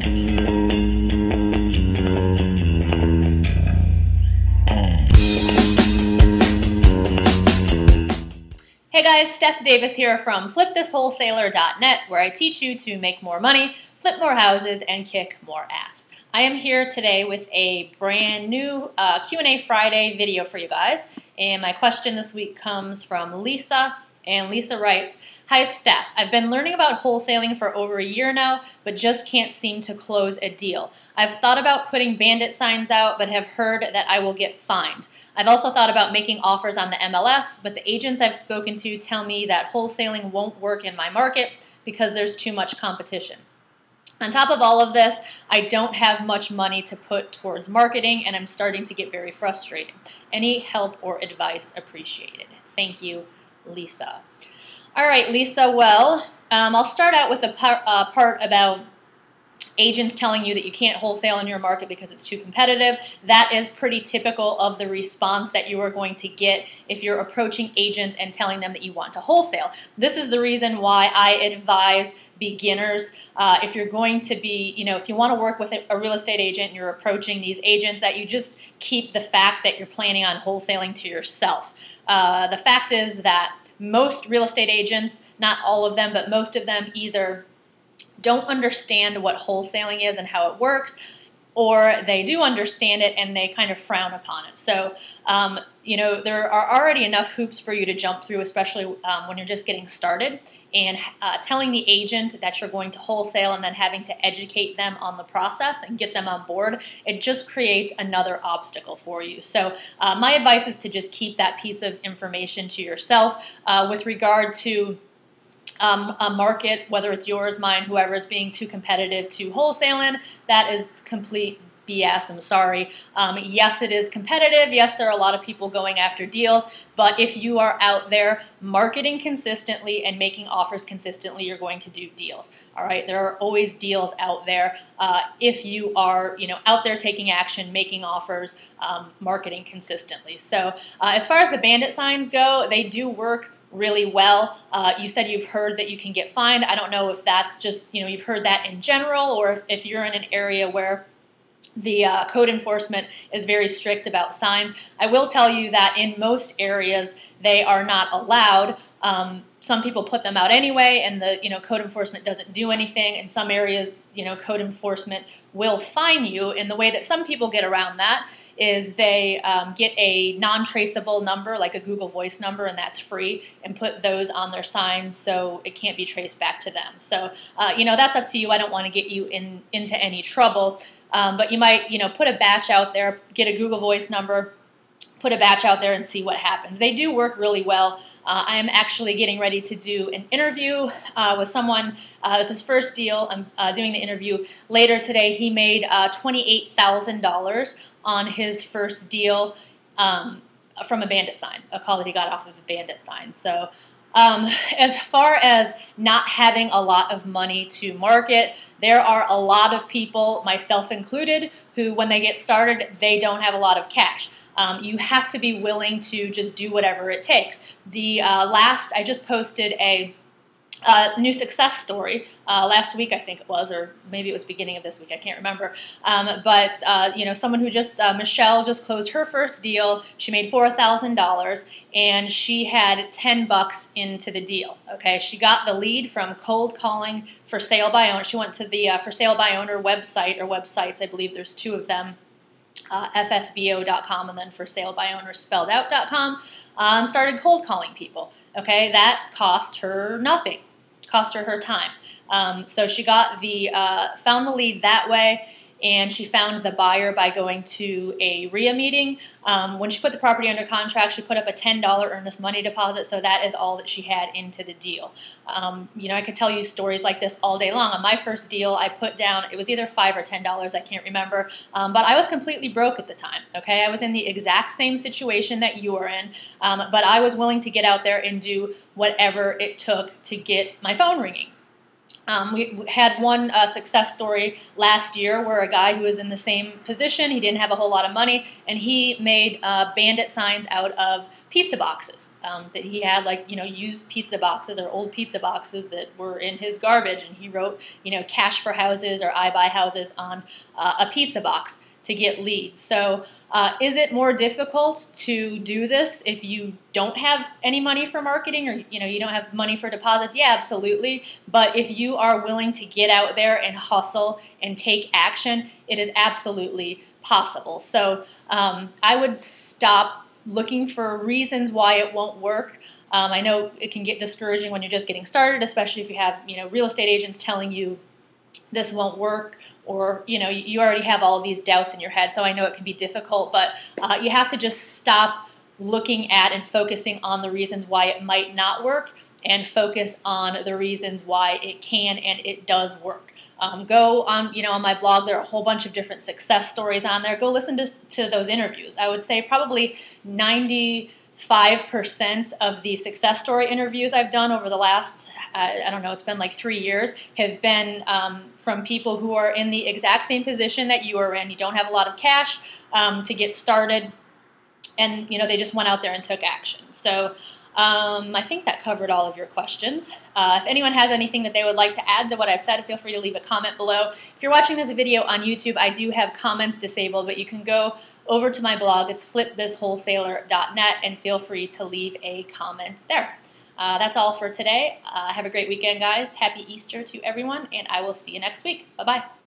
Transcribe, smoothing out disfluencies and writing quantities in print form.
Hey guys, Steph Davis here from flipthiswholesaler.net, where I teach you to make more money, flip more houses, and kick more ass. I am here today with a brand new Q&A Friday video for you guys, and my question this week comes from Lisa, and Lisa writes, "Hi Steph, I've been learning about wholesaling for over a year now, but just can't seem to close a deal. I've thought about putting bandit signs out, but have heard that I will get fined. I've also thought about making offers on the MLS, but the agents I've spoken to tell me that wholesaling won't work in my market because there's too much competition. On top of all of this, I don't have much money to put towards marketing, and I'm starting to get very frustrated. Any help or advice appreciated. Thank you, Lisa." All right, Lisa, well, I'll start out with a part about agents telling you that you can't wholesale in your market because it's too competitive. That is pretty typical of the response that you are going to get if you're approaching agents and telling them that you want to wholesale. This is the reason why I advise beginners, if you're going to be, if you want to work with a real estate agent and you're approaching these agents, that you just keep the fact that you're planning on wholesaling to yourself. The fact is that most real estate agents, not all of them, but most of them either don't understand what wholesaling is and how it works, or they do understand it and they kind of frown upon it. So, there are already enough hoops for you to jump through, especially when you're just getting started. And telling the agent that you're going to wholesale and then having to educate them on the process and get them on board, it just creates another obstacle for you. So my advice is to just keep that piece of information to yourself. With regard to a market, whether it's yours, mine, whoever is being too competitive to wholesale in, that is complete BS. I'm sorry. Yes, it is competitive. Yes, there are a lot of people going after deals, but if you are out there marketing consistently and making offers consistently, you're going to do deals. All right, there are always deals out there if you are, out there taking action, making offers, marketing consistently. So as far as the bandit signs go, they do work really well. You said you've heard that you can get fined. I don't know if that's just, you've heard that in general, or if you're in an area where the code enforcement is very strict about signs. I will tell you that in most areas they are not allowed. Some people put them out anyway, and the code enforcement doesn't do anything. In some areas, code enforcement will fine you. And the way that some people get around that is they get a non-traceable number, like a Google Voice number, and that's free, and put those on their signs so it can't be traced back to them. So, that's up to you. I don't want to get you into any trouble, but you might, put a batch out there, get a Google Voice number, put a batch out there and see what happens. They do work really well. I am actually getting ready to do an interview with someone. It's his first deal. I'm doing the interview later today. He made $28,000 on his first deal from a bandit sign, a call that he got off of a bandit sign. So as far as not having a lot of money to market, there are a lot of people, myself included, who when they get started, they don't have a lot of cash. You have to be willing to just do whatever it takes. I just posted a new success story last week, I think it was, or maybe it was beginning of this week, I can't remember. Someone who Michelle just closed her first deal. She made $4,000, and she had $10 into the deal. Okay, she got the lead from cold calling for sale by owner. She went to the for sale by owner website, or websites, I believe there's two of them. FSBO.com and then for sale by owner spelled out.com, and started cold calling people. Okay, that cost her nothing, cost her time. So she got found the lead that way, and she found the buyer by going to a RIA meeting. When she put the property under contract, she put up a $10 earnest money deposit, so that is all that she had into the deal. I could tell you stories like this all day long. On my first deal, I put down, it was either $5 or $10, I can't remember, but I was completely broke at the time, okay? I was in the exact same situation that you are in, but I was willing to get out there and do whatever it took to get my phone ringing. We had one success story last year where a guy who was in the same position, he didn't have a whole lot of money, and he made bandit signs out of pizza boxes. That he had, like, used pizza boxes or old pizza boxes that were in his garbage, and he wrote, cash for houses or I buy houses on a pizza box to get leads. So is it more difficult to do this if you don't have any money for marketing, or you don't have money for deposits? Yeah, absolutely. But if you are willing to get out there and hustle and take action, it is absolutely possible. So I would stop looking for reasons why it won't work. I know it can get discouraging when you're just getting started, especially if you have real estate agents telling you this won't work, or you already have all of these doubts in your head. So I know it can be difficult, but you have to just stop looking at and focusing on the reasons why it might not work, and focus on the reasons why it can and it does work. Go on, on my blog, there are a whole bunch of different success stories on there. Go listen to those interviews. I would say probably 95% of the success story interviews I've done over the last, I don't know, it's been like 3 years, have been from people who are in the exact same position that you are in. You don't have a lot of cash to get started, and they just went out there and took action. So I think that covered all of your questions. If anyone has anything that they would like to add to what I've said, feel free to leave a comment below. If you're watching this video on YouTube, I do have comments disabled, but you can go over to my blog. It's flipthiswholesaler.net, and feel free to leave a comment there. That's all for today. Have a great weekend, guys. Happy Easter to everyone, and I will see you next week. Bye-bye.